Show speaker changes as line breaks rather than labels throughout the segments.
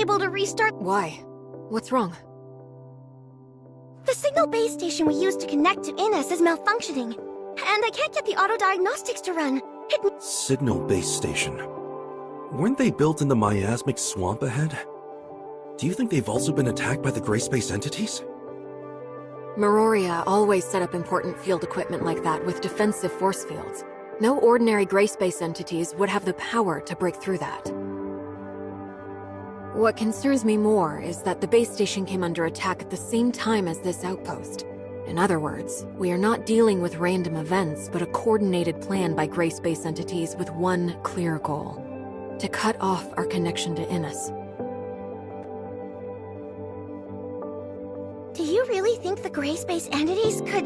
able to restart...
Why? What's wrong?
The signal base station we used to connect to Innes is malfunctioning, and I can't get the auto-diagnostics to run.
Signal base station. Weren't they built in the miasmic swamp ahead? Do you think they've also been attacked by the gray space entities?
Meroria always set up important field equipment like that with defensive force fields. No ordinary gray space entities would have the power to break through that. What concerns me more is that the base station came under attack at the same time as this outpost. In other words, we are not dealing with random events, but a coordinated plan by gray space entities with one clear goal: to cut off our connection to Innes.
Do you really think the gray space entities could...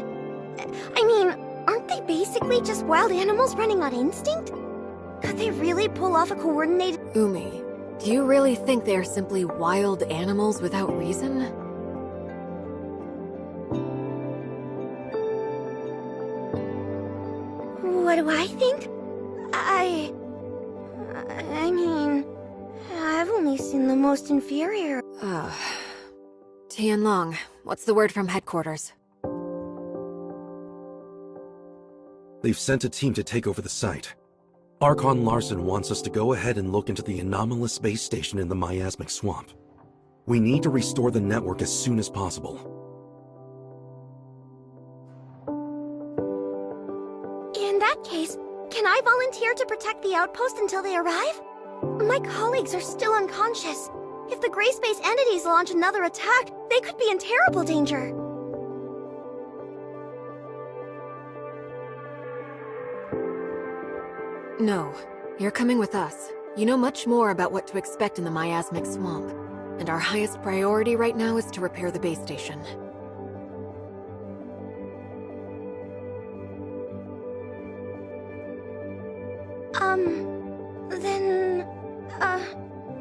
I mean, aren't they basically just wild animals running on instinct? Could they really pull off a coordinated...
Umi, do you really think they are simply wild animals without reason?
What do I think? I mean, I've only seen the most inferior...
Tianlong, what's the word from headquarters?
They've sent a team to take over the site. Archon Larson wants us to go ahead and look into the anomalous space station in the miasmic swamp. We need to restore the network as soon as possible.
In that case, can I volunteer to protect the outpost until they arrive? My colleagues are still unconscious. If the gray space entities launch another attack, they could be in terrible danger.
No, you're coming with us. You know much more about what to expect in the miasmic swamp. And our highest priority right now is to repair the base station.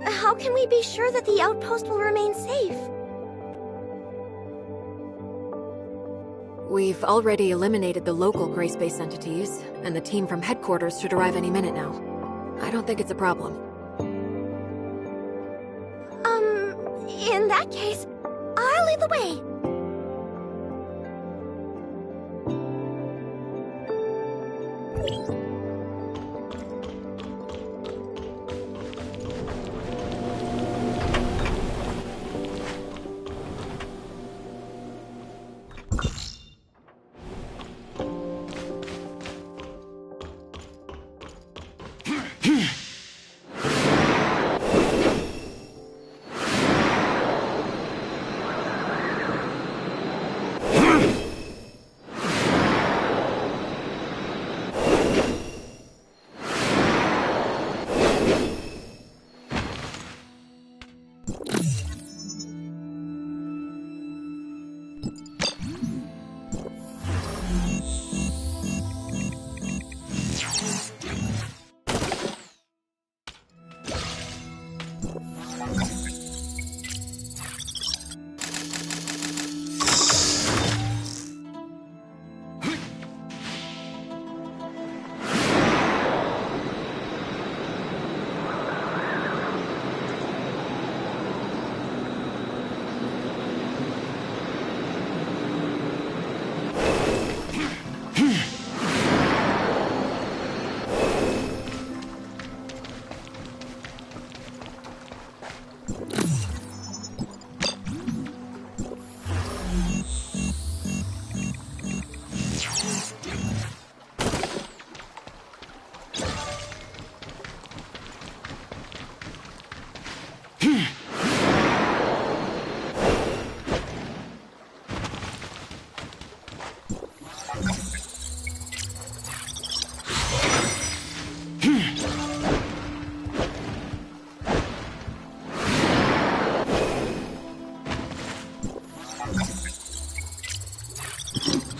How can we be sure that the outpost will remain safe?
We've already eliminated the local gray space entities, and the team from headquarters should arrive any minute now. I don't think it's a problem.
In that case, I'll lead the way.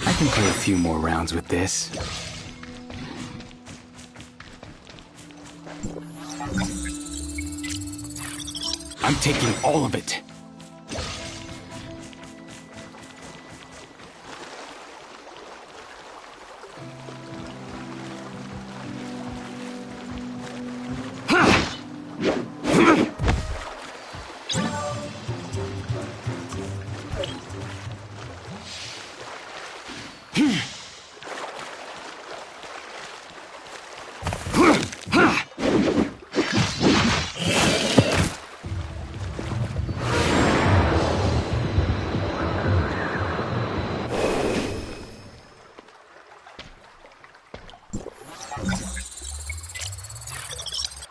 I can play a few more rounds with this. I'm taking all of it.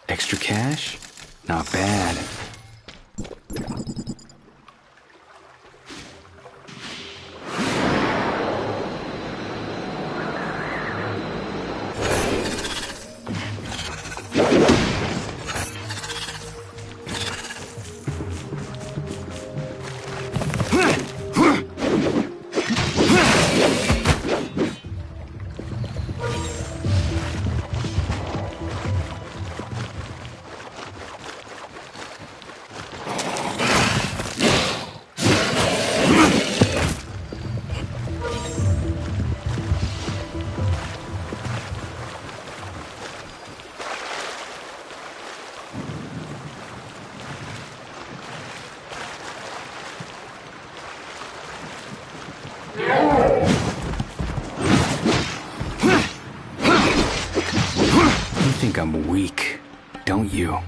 Extra cash? Not bad. You think I'm weak, don't you?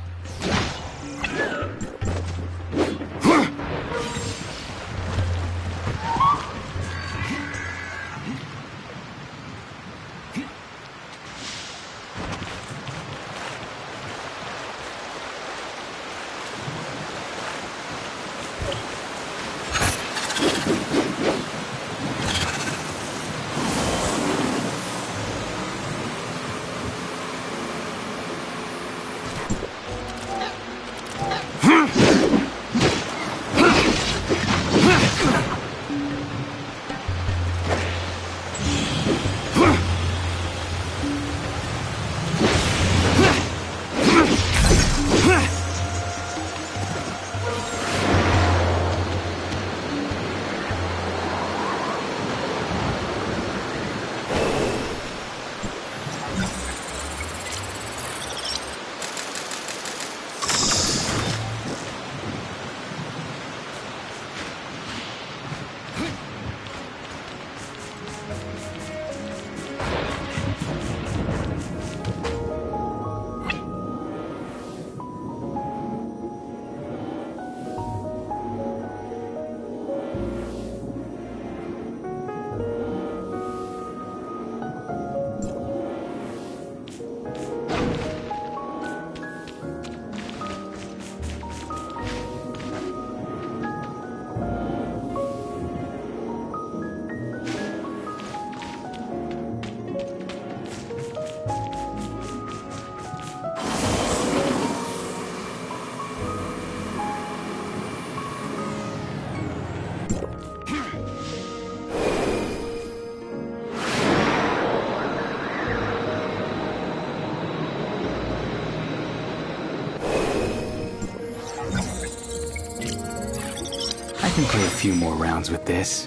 I can play a few more rounds with this.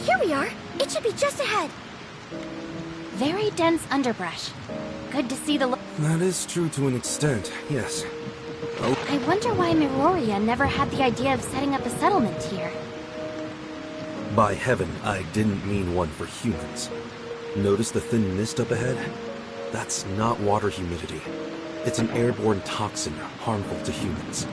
Here we are. It should be just ahead.
Very dense underbrush. Good to see the
That is true to an extent, yes. Oh,
I wonder why Miroria never had the idea of setting up a settlement here.
by heaven, I didn't mean one for humans. Notice the thin mist up ahead? That's not water humidity. It's an airborne toxin harmful to humans.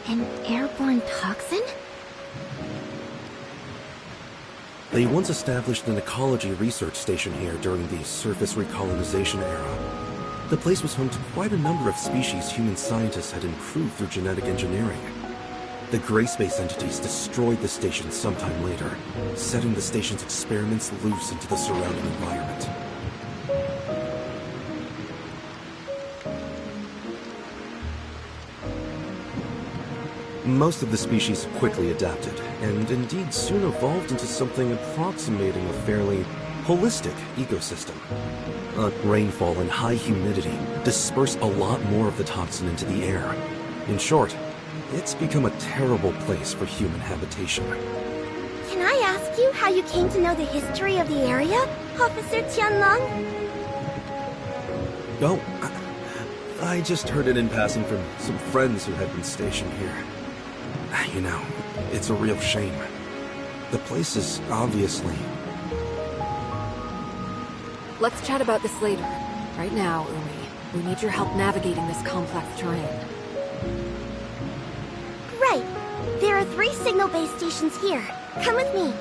An airborne toxin?
They once established an ecology research station here during the surface recolonization era. The place was home to quite a number of species human scientists had improved through genetic engineering. The Gray Space entities destroyed the station sometime later, setting the station's experiments loose into the surrounding environment. Most of the species quickly adapted, and indeed soon evolved into something approximating a fairly holistic ecosystem. Rainfall and high humidity disperse a lot more of the toxin into the air. In short, it's become a terrible place for human habitation.
Can I ask you how you came to know the history of the area, Officer Tianlong?
Oh, I just heard it in passing from some friends who had been stationed here. You know, it's a real shame. The place is obviously...
Let's chat about this later. Right now, Umi, we need your help navigating this complex terrain.
Right. There are 3 signal base stations here. Come with me.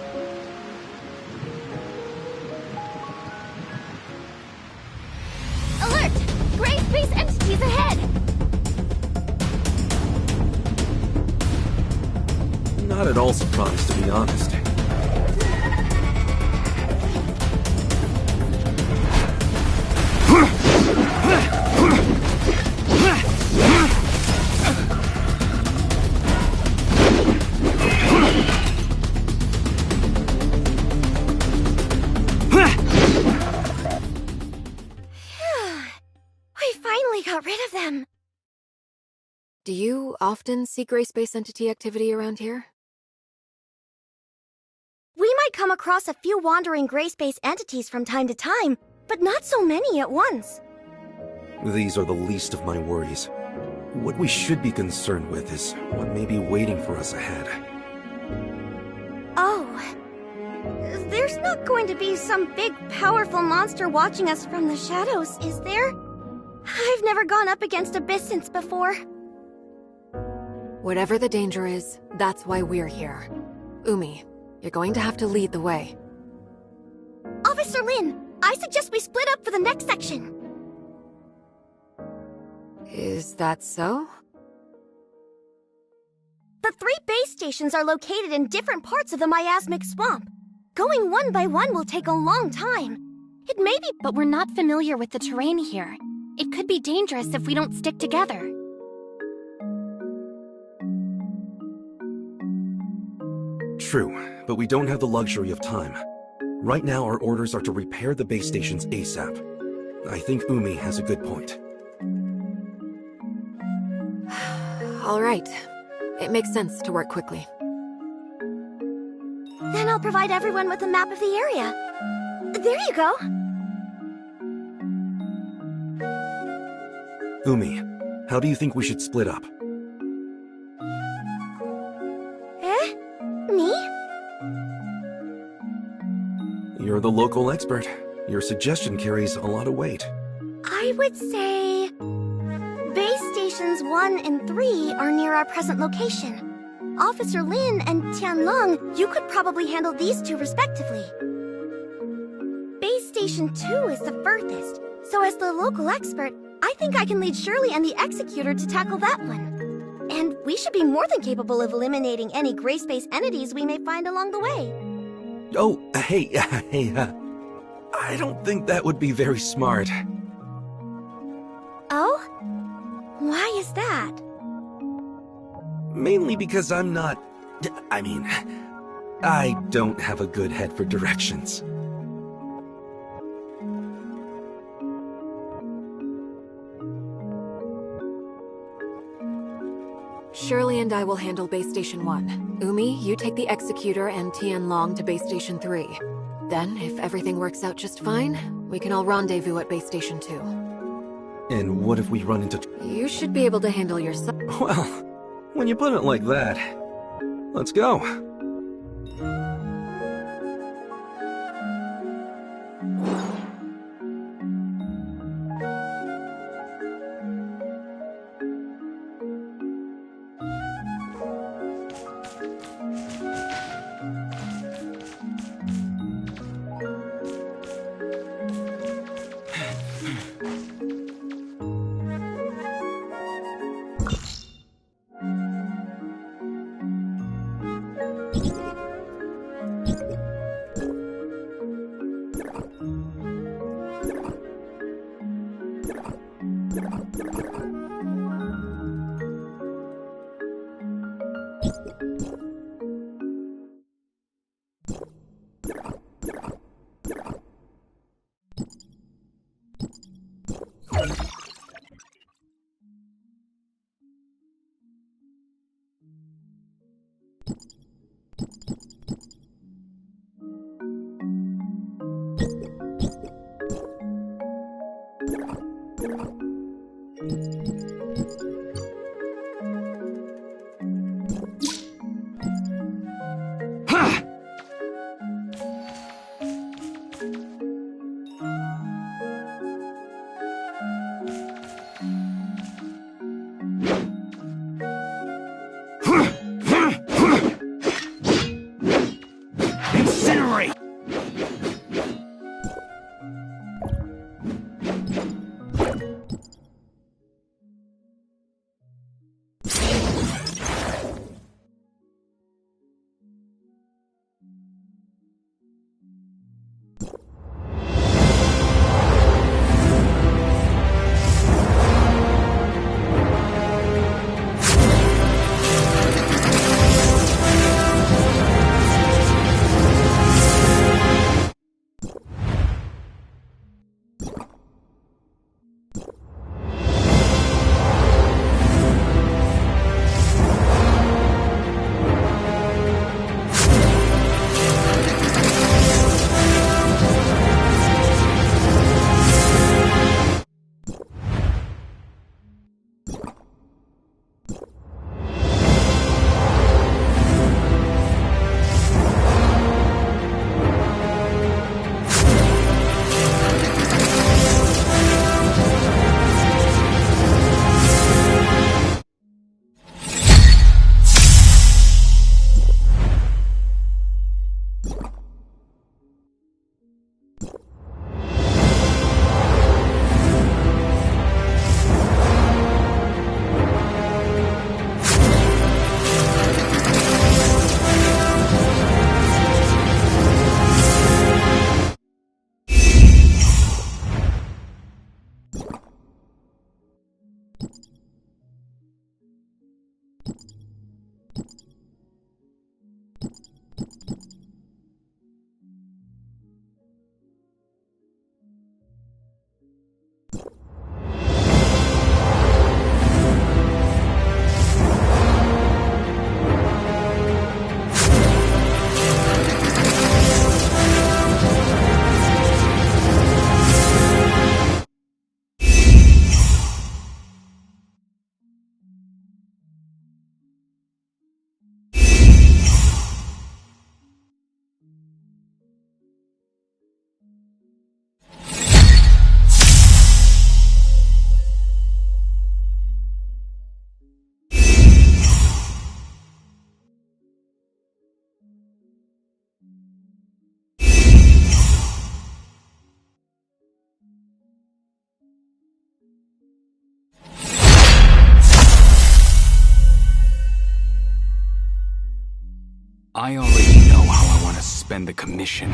Alert! Gray space entities ahead!
Not at all surprised, to be honest.
We finally got rid of them.
Do you often see Gray Space entity activity around here?
We might come across a few wandering gray space entities from time to time, but not so many at once.
These are the least of my worries. What we should be concerned with is what may be waiting for us ahead.
Oh. There's not going to be some big, powerful monster watching us from the shadows, is there? I've never gone up against Abyss since before.
Whatever the danger is, that's why we're here. Umi, you're going to have to lead the way.
Officer Lin, I suggest we split up for the next section.
Is that so?
The 3 base stations are located in different parts of the miasmic swamp. Going one by one will take a long time. It may be...
But we're not familiar with the terrain here. It could be dangerous if we don't stick together.
True, but we don't have the luxury of time. Right now, our orders are to repair the base stations ASAP. I think Umi has a good point.
All right. It makes sense to work quickly.
Then I'll provide everyone with a map of the area. There you go.
Umi, how do you think we should split up?
Eh? Me?
You're the local expert. Your suggestion carries a lot of weight.
I would say... Base stations 1 and 3 are near our present location. Officer Lin and Tianlong, you could probably handle these 2 respectively. Base Station 2 is the furthest, so as the local expert, I think I can lead Shirley and the Executor to tackle that one. And we should be more than capable of eliminating any gray space entities we may find along the way.
Oh, hey, I don't think that would be very smart.
Oh? Why is that?
Mainly because I don't have a good head for directions.
Shirley and I will handle Base Station 1. Umi, you take the Executor and Tianlong to Base Station 3. Then, if everything works out just fine, we can all rendezvous at Base Station 2.
And what if we run into...
You should be able to handle yourself.
Well, when you put it like that, let's go.
I already know how I want to spend the commission.